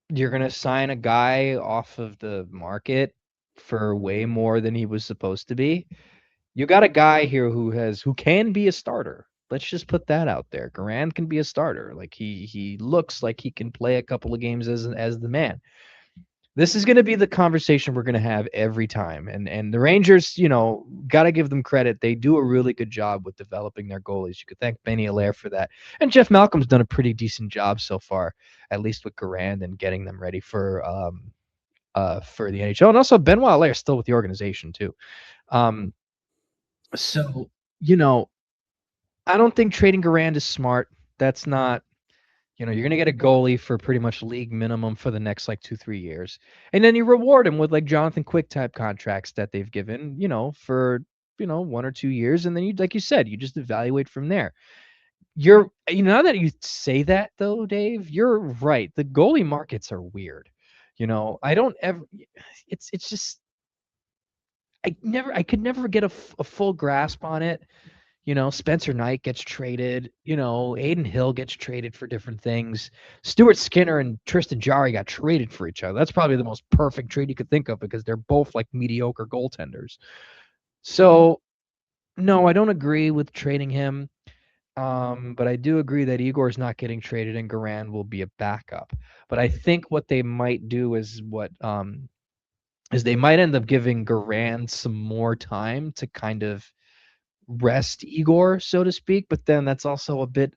[SPEAKER 1] You're going to sign a guy off of the market for way more than he was supposed to be. You got a guy here who can be a starter. Let's just put that out there. Garand can be a starter. Like he looks like he can play a couple of games as the man. This is going to be the conversation we're going to have every time. And the Rangers, got to give them credit. They do a really good job with developing their goalies. You could thank Benny Allaire for that. And Jeff Malcolm's done a pretty decent job so far, at least with Garand and getting them ready for the NHL. And also Benoit Allaire still with the organization too. Um, so, you know, I don't think trading Garand is smart. That's not, you're going to get a goalie for pretty much league minimum for the next like 2-3 years. And then you reward him with like Jonathan Quick type contracts that they've given, for, 1 or 2 years. And then like you said, you just evaluate from there. Now that you say that though, Dave, you're right. The goalie markets are weird. I don't ever, it's just, I could never get a full grasp on it. Spencer Knight gets traded. Aiden Hill gets traded for different things. Stuart Skinner and Tristan Jarry got traded for each other. That's probably the most perfect trade you could think of because they're both like mediocre goaltenders. So, no, I don't agree with trading him. But I do agree that Igor's not getting traded and Garand will be a backup. But I think what they might do is they might end up giving Garand some more time to kind of rest Igor, so to speak. But then that's also a bit,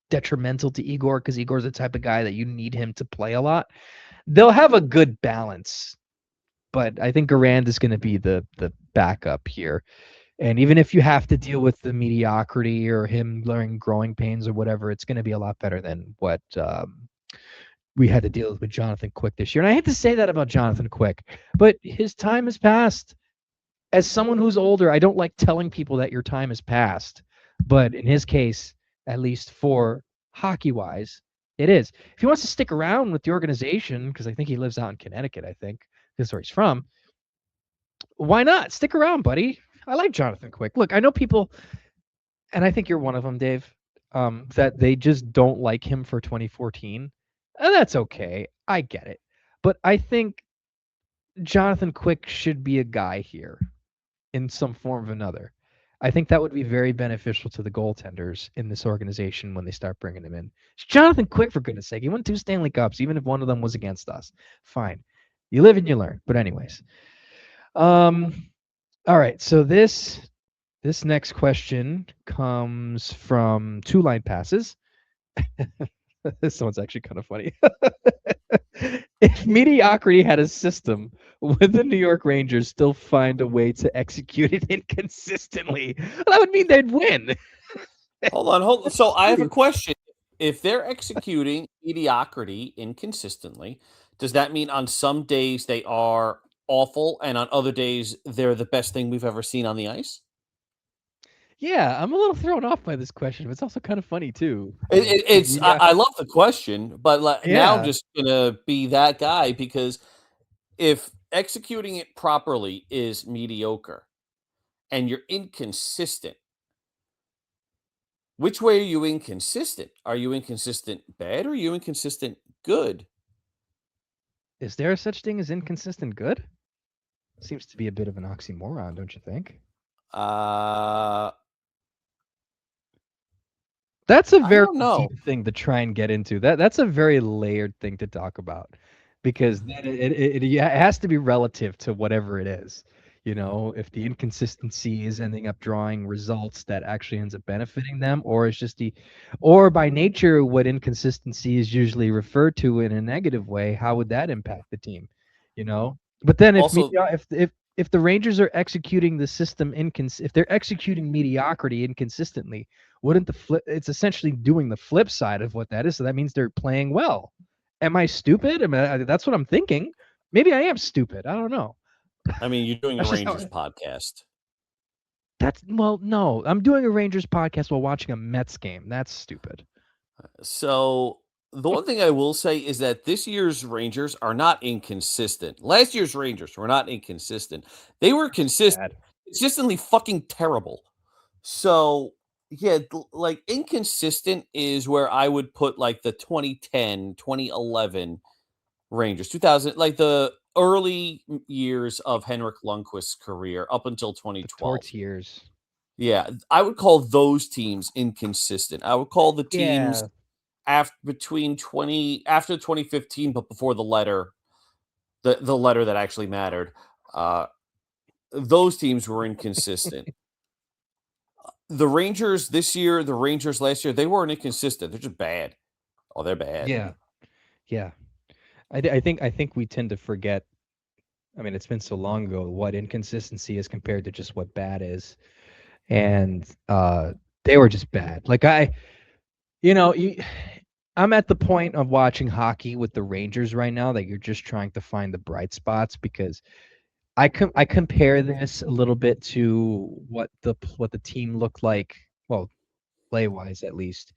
[SPEAKER 1] detrimental to Igor because Igor's the type of guy that you need him to play a lot. They'll have a good balance, but I think Garand is going to be the backup here. And even if you have to deal with the mediocrity or him learning growing pains or whatever, it's going to be a lot better than what we had to deal with Jonathan Quick this year. And I hate to say that about Jonathan Quick, but his time has passed. As someone who's older, I don't like telling people that your time has passed. But in his case, at least for hockey-wise, it is. If he wants to stick around with the organization, because I think he lives out in Connecticut, I think that's where he's from, why not? Stick around, buddy. I like Jonathan Quick. Look, I know people, and I think you're one of them, Dave, that they just don't like him for 2014. And that's okay. I get it. But I think Jonathan Quick should be a guy here in some form or another. I think that would be very beneficial to the goaltenders in this organization when they start bringing him in. It's Jonathan Quick, for goodness sake. He won 2 Stanley Cups, even if one of them was against us. Fine. You live and you learn. But anyways. All right, so this next question comes from Two Line Passes. This one's actually kind of funny. If mediocrity had a system, would the New York Rangers still find a way to execute it inconsistently? Well, that would mean they'd win.
[SPEAKER 2] Hold on. So I have a question. If they're executing mediocrity inconsistently, does that mean on some days they are awful and on other days they're the best thing we've ever seen on the ice?
[SPEAKER 1] Yeah, I'm a little thrown off by this question, but it's also kind of funny too.
[SPEAKER 2] I love the question, but now I'm
[SPEAKER 1] Yeah.
[SPEAKER 2] just gonna be that guy because if executing it properly is mediocre and you're inconsistent, which way are you inconsistent? Are you inconsistent bad or are you inconsistent good?
[SPEAKER 1] Is there such thing as inconsistent good? Seems to be a bit of an oxymoron, don't you think?
[SPEAKER 2] Uh,
[SPEAKER 1] That's a
[SPEAKER 2] I
[SPEAKER 1] very
[SPEAKER 2] don't know.
[SPEAKER 1] deep thing to try and get into. That's a very layered thing to talk about because then it has to be relative to whatever it is. If the inconsistency is ending up drawing results that actually ends up benefiting them, or it's just or by nature, what inconsistency is usually referred to in a negative way, how would that impact the team? But then
[SPEAKER 2] Also,
[SPEAKER 1] if the Rangers are executing the system if they're executing mediocrity inconsistently, wouldn't the flip? It's essentially doing the flip side of what that is. So that means they're playing well. Am I stupid? That's what I'm thinking. Maybe I am stupid. I don't know.
[SPEAKER 2] I mean, you're doing a
[SPEAKER 1] That's just
[SPEAKER 2] Rangers podcast.
[SPEAKER 1] No. I'm doing a Rangers podcast while watching a Mets game. That's stupid.
[SPEAKER 2] So the one thing I will say is that this year's Rangers are not inconsistent. Last year's Rangers were not inconsistent. They were
[SPEAKER 1] Bad.
[SPEAKER 2] consistently fucking terrible. So yeah, like inconsistent is where I would put like the 2010, 2011 Rangers, 2000, like the early years of Henrik Lundqvist's career up until
[SPEAKER 1] The
[SPEAKER 2] 2012.
[SPEAKER 1] torch years.
[SPEAKER 2] Yeah, I would call those teams inconsistent. I would call the teams
[SPEAKER 1] Yeah.
[SPEAKER 2] after 2015, but before the letter, the letter that actually mattered. Those teams were inconsistent. The Rangers this year, the Rangers last year, they weren't inconsistent. They're just bad. Oh, they're bad.
[SPEAKER 1] Yeah. Yeah. I think we tend to forget. I mean, it's been so long ago what inconsistency is compared to just what bad is, and they were just bad. Like I'm at the point of watching hockey with the Rangers right now that you're just trying to find the bright spots because I compare this a little bit to what the team looked like, well, play wise at least,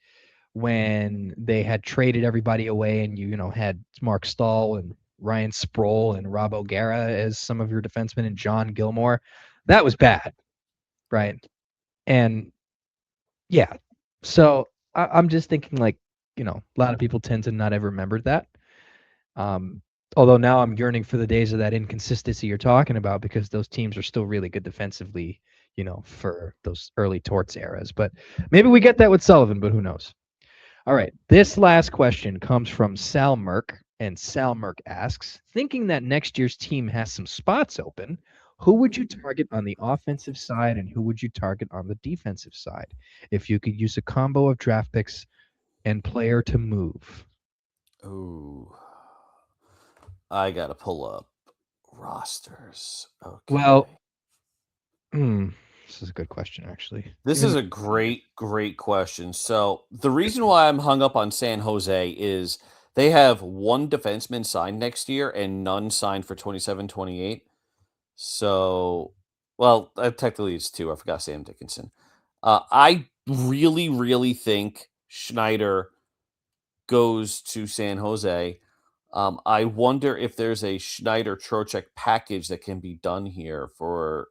[SPEAKER 1] when they had traded everybody away and you had Mark Stahl and Ryan Sproul and Rob O'Gara as some of your defensemen and John Gilmore. That was bad, right? And yeah, so I'm just thinking like, a lot of people tend to not ever remember that. Um, although now I'm yearning for the days of that inconsistency you're talking about because those teams are still really good defensively, for those early Torts eras. But maybe we get that with Sullivan, but who knows? All right. This last question comes from Sal Merck, and Sal Merck asks, thinking that next year's team has some spots open, who would you target on the offensive side and who would you target on the defensive side if you could use a combo of draft picks and player to move?
[SPEAKER 2] Ooh, I gotta pull up rosters.
[SPEAKER 1] Well,
[SPEAKER 2] Okay.
[SPEAKER 1] this is a good question, actually.
[SPEAKER 2] This is a great question. So the reason why I'm hung up on San Jose is they have one defenseman signed next year and none signed for 27-28. So, well, technically it's two. I forgot Sam Dickinson. I really think Schneider goes to San Jose. I wonder if there's a Schneider Trocheck package that can be done here for,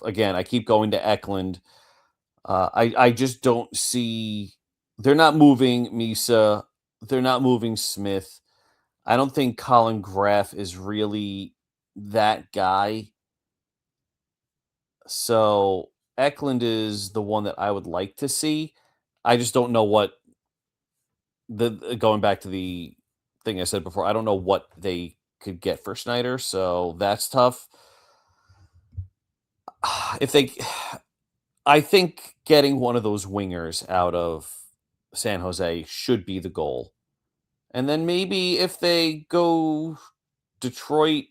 [SPEAKER 2] again, I keep going to Eklund. I just don't see they're not moving Misa. They're not moving Smith. I don't think Colin Graff is really that guy. So Eklund is the one that I would like to see. I just don't know what going back to the thing I said before. I don't know what they could get for Schneider, so that's tough. If they I think getting one of those wingers out of San Jose should be the goal. And then maybe if they go Detroit,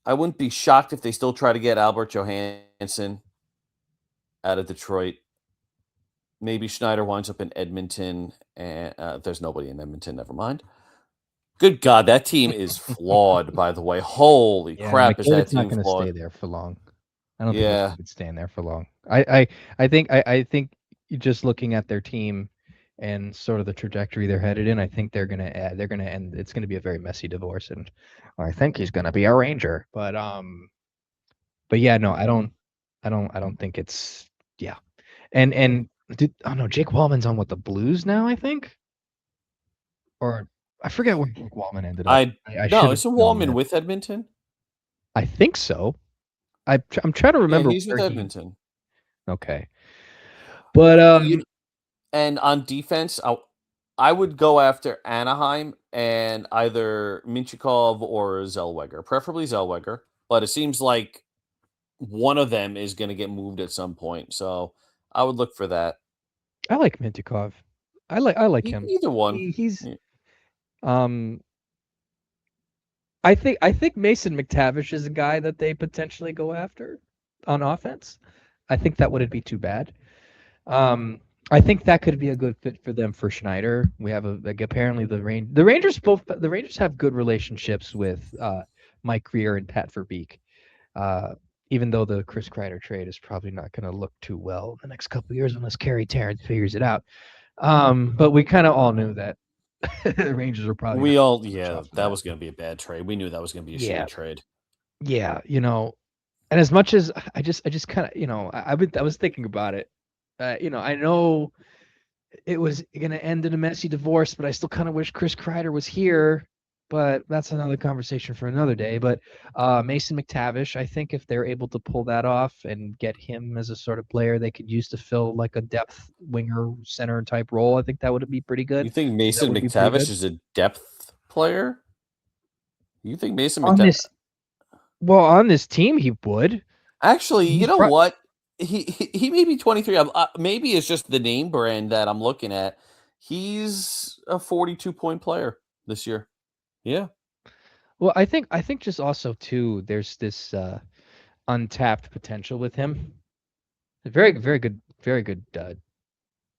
[SPEAKER 2] I wouldn't be shocked if they still try to get Albert Johansson out of Detroit. Maybe Schneider winds up in Edmonton, and there's nobody in Edmonton. Never mind. Good God, that team is flawed. By the way, holy
[SPEAKER 1] Yeah,
[SPEAKER 2] crap, is that
[SPEAKER 1] McDavid's not
[SPEAKER 2] team
[SPEAKER 1] going to stay
[SPEAKER 2] flawed?
[SPEAKER 1] there for long. I don't think
[SPEAKER 2] Yeah,
[SPEAKER 1] McDavid's staying there for long. I think just looking at their team and sort of the trajectory they're headed in, I think they're gonna end. It's gonna be a very messy divorce, and I think he's gonna be a Ranger. But yeah, no, I don't think it's yeah. And oh no, Jake Wallman's on what, the Blues now, I think, or I forget where Jake Wallman ended up. I
[SPEAKER 2] no,
[SPEAKER 1] should have
[SPEAKER 2] isn't
[SPEAKER 1] known
[SPEAKER 2] Wallman
[SPEAKER 1] that.
[SPEAKER 2] with Edmonton?
[SPEAKER 1] I think so. I'm trying to
[SPEAKER 2] Yeah,
[SPEAKER 1] remember
[SPEAKER 2] he's with
[SPEAKER 1] where he.
[SPEAKER 2] Edmonton.
[SPEAKER 1] Okay, but
[SPEAKER 2] You And on defense, I would go after Anaheim and either Minchikov or Zellweger, preferably Zellweger. But it seems like one of them is going to get moved at some point, so I would look for that.
[SPEAKER 1] I like Mintyukov. I like him.
[SPEAKER 2] Either one.
[SPEAKER 1] He's
[SPEAKER 2] Yeah.
[SPEAKER 1] um. I think Mason McTavish is a guy that they potentially go after on offense. I think that wouldn't be too bad. I think that could be a good fit for them for Schneider. We have apparently the Rangers have good relationships with Mike Greer and Pat Verbeek. Uh, even though the Chris Kreider trade is probably not going to look too well the next couple of years unless Kerry Terrence figures it out. But we kind of all knew that the Rangers were probably not much
[SPEAKER 2] Yeah,
[SPEAKER 1] off of
[SPEAKER 2] that
[SPEAKER 1] that.
[SPEAKER 2] was going to be a bad trade. We knew that was going to be a
[SPEAKER 1] Yeah,
[SPEAKER 2] shitty trade.
[SPEAKER 1] yeah, and as much as I just kind of, I was thinking about it. I know it was gonna end in a messy divorce, but I still kind of wish Chris Kreider was here. But that's another conversation for another day. But Mason McTavish, I think if they're able to pull that off and get him as a sort of player they could use to fill like a depth winger center type role, I think that would be pretty good.
[SPEAKER 2] You think
[SPEAKER 1] That
[SPEAKER 2] Mason
[SPEAKER 1] would be pretty
[SPEAKER 2] McTavish
[SPEAKER 1] good
[SPEAKER 2] is a depth player? You think Mason
[SPEAKER 1] on
[SPEAKER 2] McTavish?
[SPEAKER 1] this. Well, on this team, he would.
[SPEAKER 2] Actually, you
[SPEAKER 1] He's
[SPEAKER 2] know what? He may be 23. Maybe it's just the name brand that I'm looking at. He's a 42-point player this year. Yeah.
[SPEAKER 1] Well, I think just also too, there's this untapped potential with him. Very good, very good.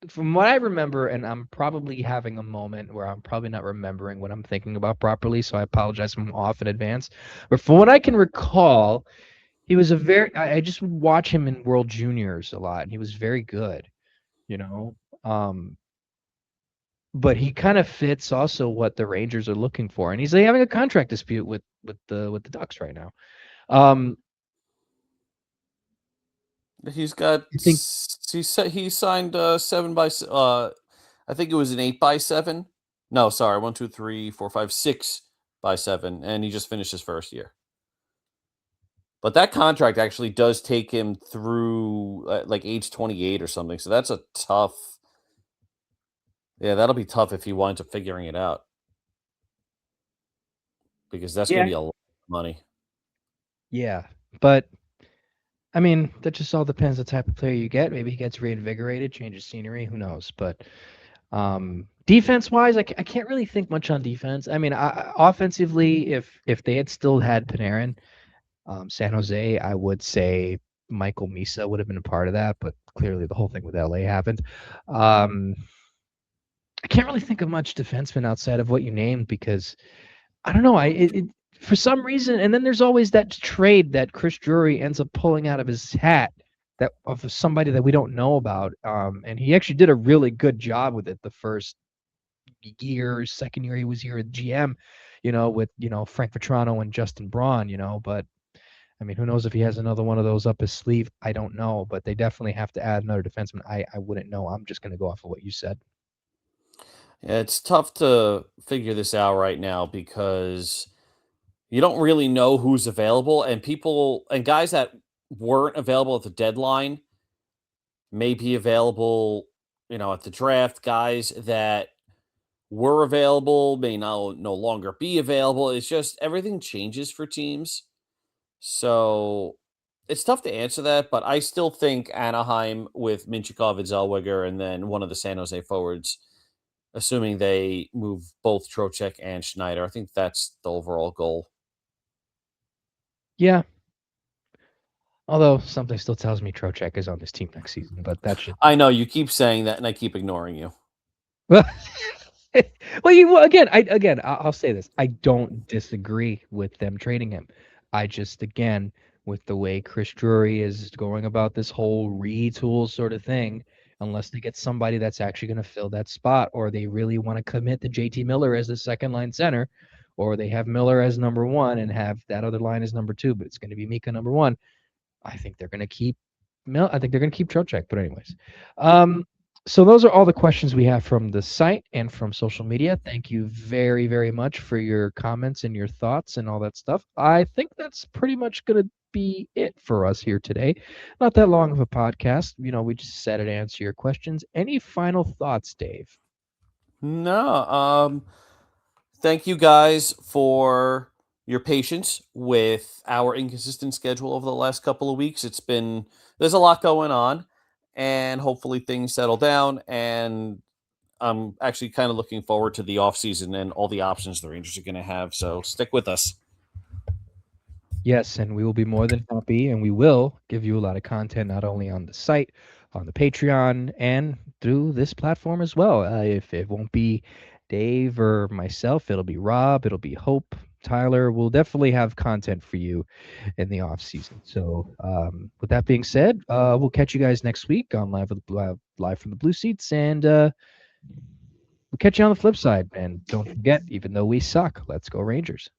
[SPEAKER 1] From what I remember, and I'm probably having a moment where I'm probably not remembering what I'm thinking about properly, so I apologize if I'm off in advance. But from what I can recall, he was a very. I just would watch him in World Juniors a lot, and he was very good. You know, um, but he kind of fits also what the Rangers are looking for, and he's having a contract dispute with the Ducks right now.
[SPEAKER 2] He's got
[SPEAKER 1] I think
[SPEAKER 2] he signed 7 by I think it was an 8 by 7. No, sorry, 1, 2, 3, 4, 5, 6 by 7, and he just finished his first year. But that contract actually does take him through like age 28 or something. So that's a tough. Yeah, that'll be tough if he winds up figuring it out because that's going
[SPEAKER 1] yeah,
[SPEAKER 2] to be a lot of money.
[SPEAKER 1] yeah, but I mean that just all depends the type of player you get. Maybe he gets reinvigorated, changes scenery, who knows? But defense wise, I can't really think much on defense. I mean, offensively, if they had still had Panarin, San Jose, I would say Michael Misa would have been a part of that, but clearly the whole thing with LA happened. I can't really think of much defenseman outside of what you named because I don't know. For some reason, and then there's always that trade that Chris Drury ends up pulling out of his hat that of somebody that we don't know about. And he actually did a really good job with it the first year, second year he was here at GM, with Frank Vetrano and Justin Braun, but I mean, who knows if he has another one of those up his sleeve? I don't know, but they definitely have to add another defenseman. I wouldn't know. I'm just going to go off of what you said.
[SPEAKER 2] Yeah, it's tough to figure this out right now because you don't really know who's available, and people and guys that weren't available at the deadline may be available, at the draft. Guys that were available may now no longer be available. It's just everything changes for teams. So it's tough to answer that, but I still think Anaheim with Minchikov and Zellweger and then one of the San Jose forwards, assuming they move both Trocheck and Schneider. I think that's the overall goal.
[SPEAKER 1] Yeah. Although something still tells me Trocheck is on this team next season, but that should.
[SPEAKER 2] I know you keep saying that and I keep ignoring you.
[SPEAKER 1] Well, I'll say this. I don't disagree with them trading him. I just, again, with the way Chris Drury is going about this whole retool sort of thing, unless they get somebody that's actually going to fill that spot, or they really want to commit to JT Miller as the second line center, or they have Miller as number one and have that other line as number two, but it's going to be Mika number one. I think they're going to keep Trocheck. But anyways, so those are all the questions we have from the site and from social media. Thank you very, very much for your comments and your thoughts and all that stuff. I think that's pretty much going to be it for us here today. Not that long of a podcast. We just said it to answer your questions. Any final thoughts, Dave?
[SPEAKER 2] No. Thank you guys for your patience with our inconsistent schedule over the last couple of weeks. There's a lot going on, and hopefully things settle down. And I'm actually kind of looking forward to the offseason and all the options the Rangers are going to have. So stick with us.
[SPEAKER 1] Yes, and we will be more than happy, and we will give you a lot of content, not only on the site, on the Patreon, and through this platform as well. If it won't be Dave or myself, it'll be Rob, it'll be Hope, Tyler. We'll definitely have content for you in the off season. So, with that being said, we'll catch you guys next week on live from the Blue Seats, and we'll catch you on the flip side. And don't forget, even though we suck, let's go Rangers.